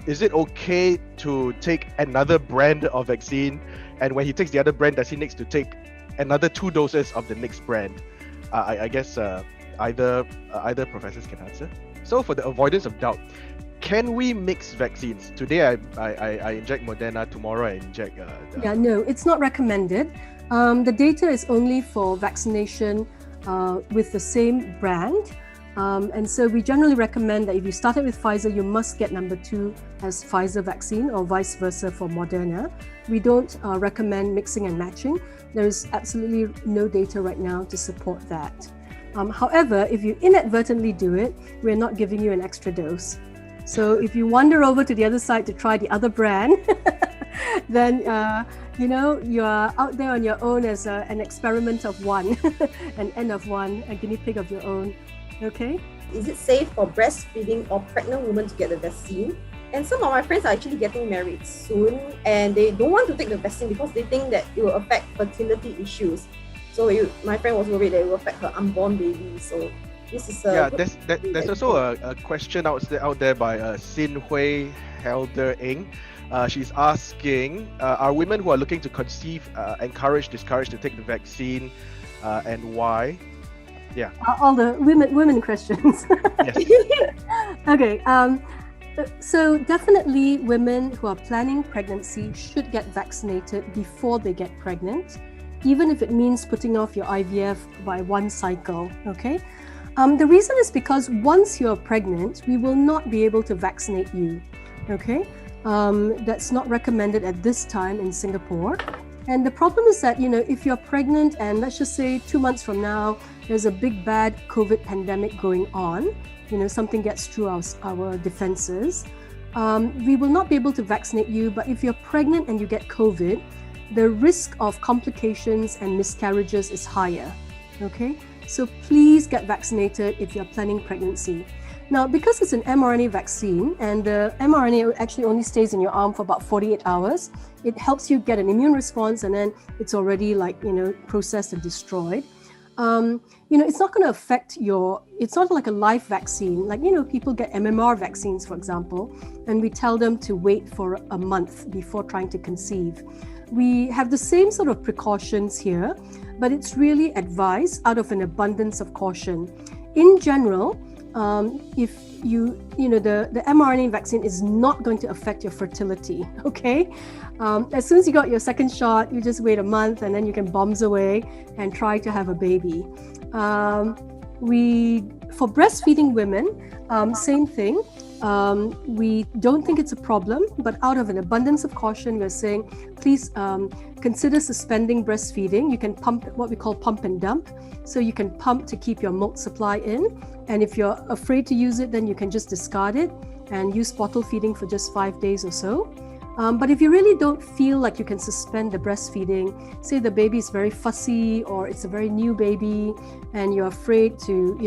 is it okay to take another brand of vaccine? And when he takes the other brand, does he need to take another 2 doses of the next brand? I guess either professors can answer. So for the avoidance of doubt, can we mix vaccines? Today I inject Moderna, tomorrow I inject... No, it's not recommended. The data is only for vaccination with the same brand. And so we generally recommend that if you started with Pfizer, you must get number 2 as Pfizer vaccine or vice versa for Moderna. We don't recommend mixing and matching. There is absolutely no data right now to support that. However, if you inadvertently do it, we're not giving you an extra dose. So if you wander over to the other side to try the other brand, then you are out there on your own as an experiment of one, an N of one, a guinea pig of your own. Okay. Is it safe for breastfeeding or pregnant women to get the vaccine? And some of my friends are actually getting married soon and they don't want to take the vaccine because they think that it will affect fertility issues. So my friend was worried that it will affect her unborn baby. So this is there's also a question out there by Sin Hui Helder Ing. She's asking, are women who are looking to conceive encouraged, discouraged to take the vaccine, and why? Yeah. All the women questions. Yes. Okay. So definitely women who are planning pregnancy should get vaccinated before they get pregnant, even if it means putting off your IVF by 1 cycle. Okay. The reason is because once you're pregnant, we will not be able to vaccinate you. Okay. That's not recommended at this time in Singapore. And the problem is that, if you're pregnant and let's just say 2 months from now, there's a big bad COVID pandemic going on, something gets through our defenses, we will not be able to vaccinate you. But if you're pregnant and you get COVID, the risk of complications and miscarriages is higher. Okay, so please get vaccinated if you're planning pregnancy. Now, because it's an mRNA vaccine and the mRNA actually only stays in your arm for about 48 hours, it helps you get an immune response and then it's already processed and destroyed. It's not going to affect it's not like a live vaccine. People get MMR vaccines, for example, and we tell them to wait for a month before trying to conceive. We have the same sort of precautions here, but it's really advised out of an abundance of caution. In general, if the mRNA vaccine is not going to affect your fertility, okay? As soon as you got your second shot, you just wait a month and then you can bombs away and try to have a baby. For breastfeeding women, same thing. We don't think it's a problem, but out of an abundance of caution, we're saying, please consider suspending breastfeeding. You can pump, what we call pump and dump. So you can pump to keep your milk supply in. And if you're afraid to use it, then you can just discard it and use bottle feeding for just 5 days or so. But if you really don't feel like you can suspend the breastfeeding, say the baby is very fussy or it's a very new baby and you're afraid to,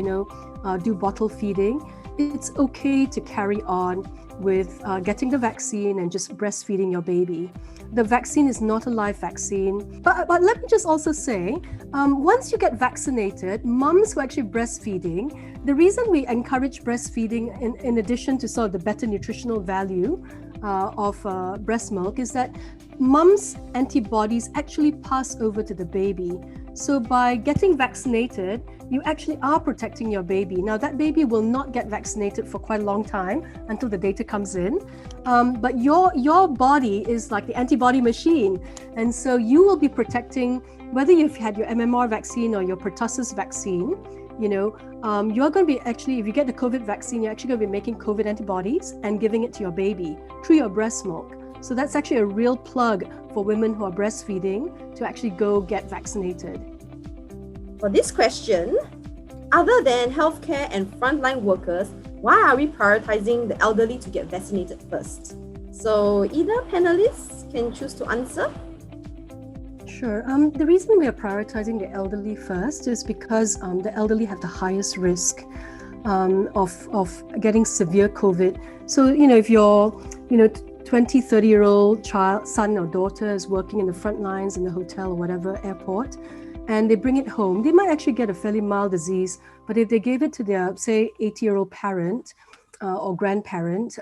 do bottle feeding, it's okay to carry on with getting the vaccine and just breastfeeding your baby. The vaccine is not a live vaccine. But let me just also say, once you get vaccinated, mums who are actually breastfeeding, the reason we encourage breastfeeding in addition to sort of the better nutritional value of breast milk is that mums' antibodies actually pass over to the baby. So by getting vaccinated, you actually are protecting your baby. Now that baby will not get vaccinated for quite a long time until the data comes in. But your body is like the antibody machine. And so you will be protecting, whether you've had your MMR vaccine or your pertussis vaccine, you're going to be actually, if you get the COVID vaccine, you're actually going to be making COVID antibodies and giving it to your baby through your breast milk. So that's actually a real plug for women who are breastfeeding to actually go get vaccinated. For this question, other than healthcare and frontline workers, why are we prioritizing the elderly to get vaccinated first? So either panelists can choose to answer. Sure. The reason we are prioritizing the elderly first is because the elderly have the highest risk of getting severe COVID. So, if your 20, 30-year-old child, son or daughter is working in the front lines in the hotel or whatever airport, and they bring it home, they might actually get a fairly mild disease. But if they gave it to their, say, 80-year-old parent or grandparent,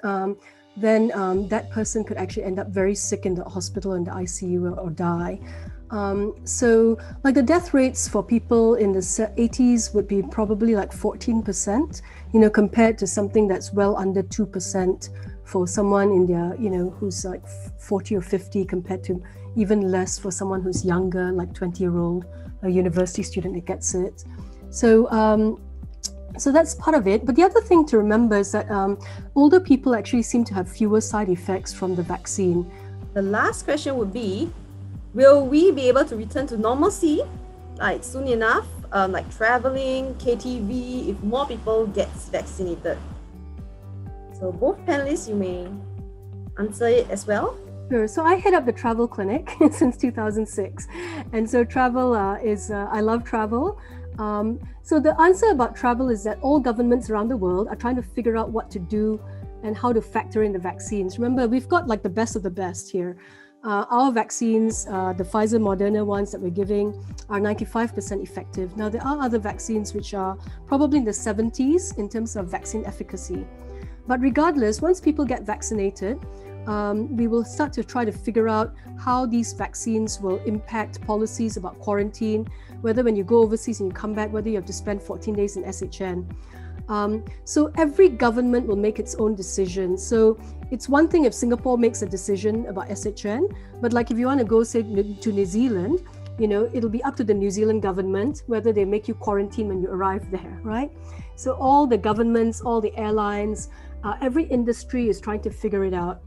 then that person could actually end up very sick in the hospital in the ICU or die. So like the death rates for people in the 80s would be probably like 14%, compared to something that's well under 2% for someone in their, who's like 40 or 50, compared to even less for someone who's younger, like 20-year-old, a university student that gets it. So that's part of it. But the other thing to remember is that older people actually seem to have fewer side effects from the vaccine. The last question would be, will we be able to return to normalcy, like soon enough, like traveling, KTV, if more people get vaccinated? So both panelists, you may answer it as well. Sure. So I head up the travel clinic since 2006. And so travel I love travel. So the answer about travel is that all governments around the world are trying to figure out what to do and how to factor in the vaccines. Remember, we've got like the best of the best here. Our vaccines, the Pfizer, Moderna ones that we're giving, are 95% effective. Now, there are other vaccines which are probably in the 70s in terms of vaccine efficacy. But regardless, once people get vaccinated, we will start to try to figure out how these vaccines will impact policies about quarantine, whether when you go overseas and you come back, whether you have to spend 14 days in SHN. So every government will make its own decision. So it's one thing if Singapore makes a decision about SHN, but like if you want to go, say, to New Zealand, it'll be up to the New Zealand government whether they make you quarantine when you arrive there, right? So all the governments, all the airlines, every industry is trying to figure it out.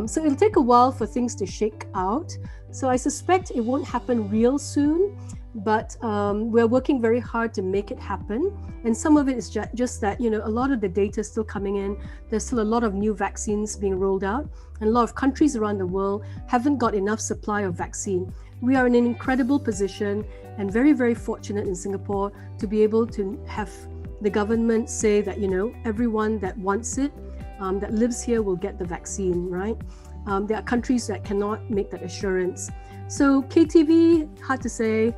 So it'll take a while for things to shake out. So I suspect it won't happen real soon, but we're working very hard to make it happen. And some of it is just that, a lot of the data is still coming in. There's still a lot of new vaccines being rolled out, and a lot of countries around the world haven't got enough supply of vaccine. We are in an incredible position and very, very fortunate in Singapore to be able to have the government say that, everyone that wants it, that lives here will get the vaccine, right? There are countries that cannot make that assurance. So KTV, hard to say.